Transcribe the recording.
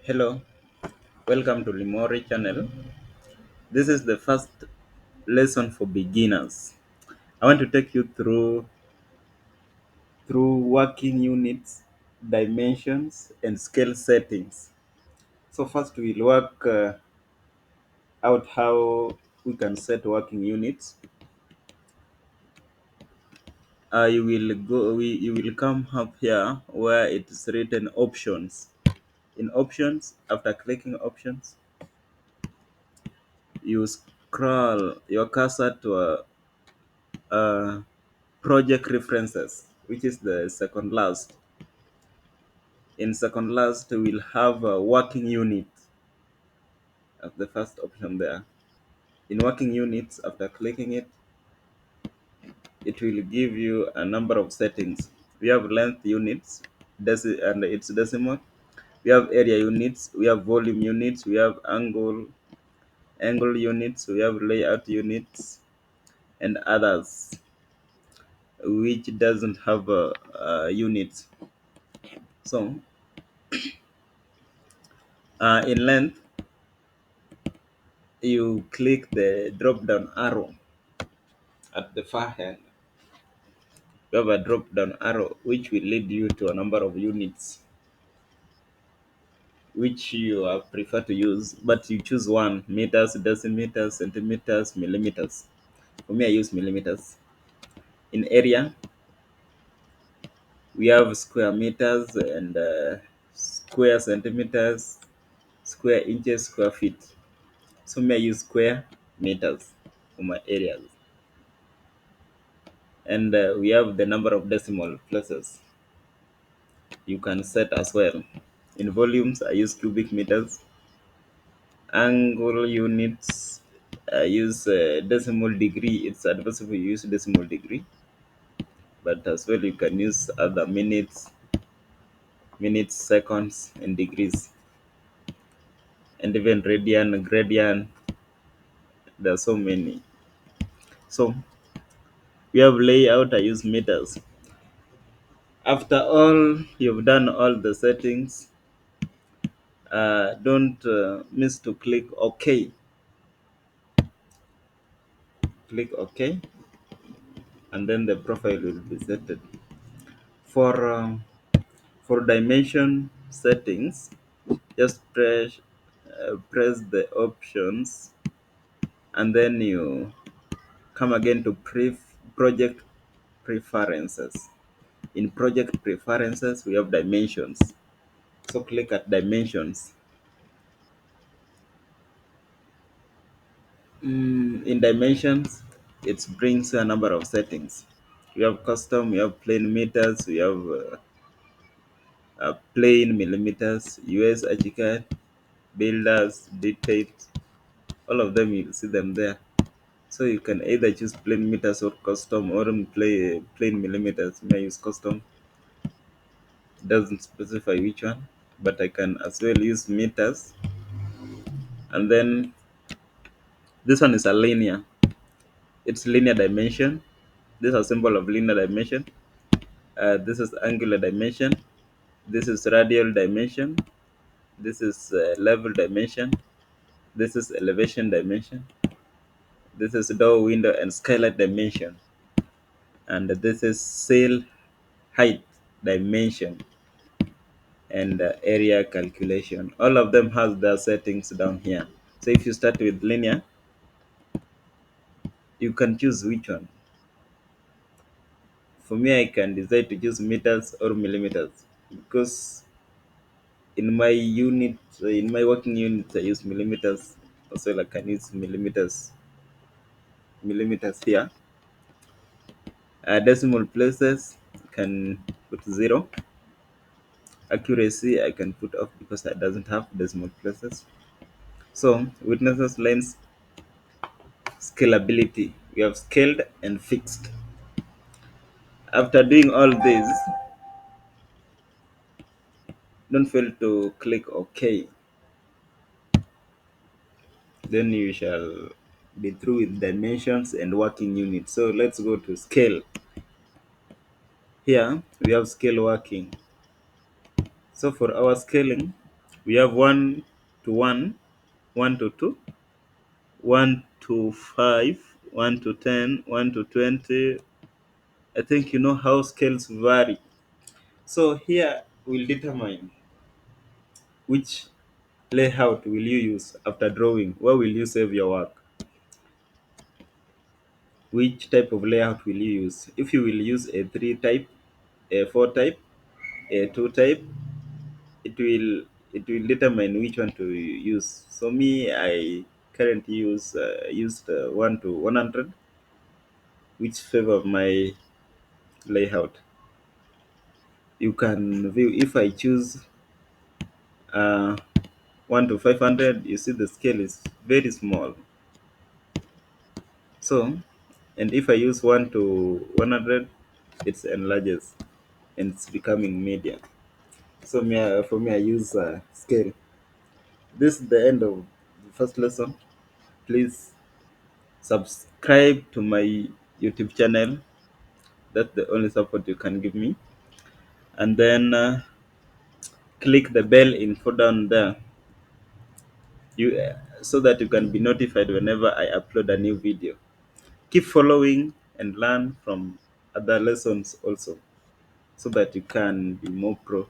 Hello, welcome to Limori channel. This is the first lesson for beginners. I want to take you through working units, dimensions, and scale settings. So first we'll work out how we can set working units. You will come up here where it is written options. In options, after clicking options, you scroll your cursor to project references, which is the second last. In second last, we'll have a working unit of the first option there. In working units, after clicking it, it will give you a number of settings. We have length units, and its decimal. We have area units, we have volume units, we have angle units, we have layout units, and others which doesn't have units. So in length, you click the drop down arrow at the far end. You have a drop down arrow which will lead you to a number of units which you prefer to use, but you choose one: meters, decimeters, centimeters, millimeters. For me, I use millimeters. In area, we have square meters and square centimeters, square inches, square feet. So me, I use square meters for my areas. And we have the number of decimal places you can set as well. In volumes, I use cubic meters. Angle units, I use decimal degree. It's advisable you use decimal degree, but as well you can use other minutes, seconds, and degrees, and even radian, gradian. There are so many. So we have layout. I use meters. After all you've done all the settings, don't miss to click OK. Click OK, and then the profile will be set. For dimension settings, just press the options, and then you come again to project preferences. In project preferences, we have dimensions. So click at dimensions. In dimensions, it brings a number of settings. We have custom, we have plain meters, we have plain millimeters, US Archicad, builders, details. All of them, you'll see them there. So you can either choose plain meters or custom, or play plain millimeters. May I use custom? Doesn't specify which one, but I can as well use meters. And then this one is a linear. It's linear dimension. This is a symbol of linear dimension. This is angular dimension. This is radial dimension. This is level dimension. This is elevation dimension. This is door, window, and skylight dimension. And this is sail height dimension and area calculation. All of them has their settings down here. So if you start with linear, you can choose which one. For me, I can decide to choose meters or millimeters, because in my working unit, I use millimeters. Also, I can use millimeters here. Decimal places, can put 0. Accuracy, I can put off because it doesn't have decimal places. So witnesses lines, scalability, we have scaled and fixed. After doing all this, don't fail to click OK. Then you shall be through with dimensions and working units. So let's go to scale. Here we have scale working. So for our scaling, We have 1 to 1, 1 to 2, 1 to 5, 1 to 10, 1 to 20. I think you know how scales vary. So here we'll determine which layout will you use after drawing. Where will you save your work? Which type of layout will you use? If you will use a 3 type, a 4 type, a 2 type, it will it will determine which one to use. So me, I currently used 1 to 100, which favor my layout. You can view if I choose uh, 1 to 500. You see the scale is very small. So, and if I use 1 to 100, it enlarges and it's becoming medium. So for me, I use scale. This is the end of the first lesson. Please subscribe to my YouTube channel. That's the only support you can give me. And then click the bell info down there, so that you can be notified whenever I upload a new video. Keep following and learn from other lessons also, so that you can be more pro.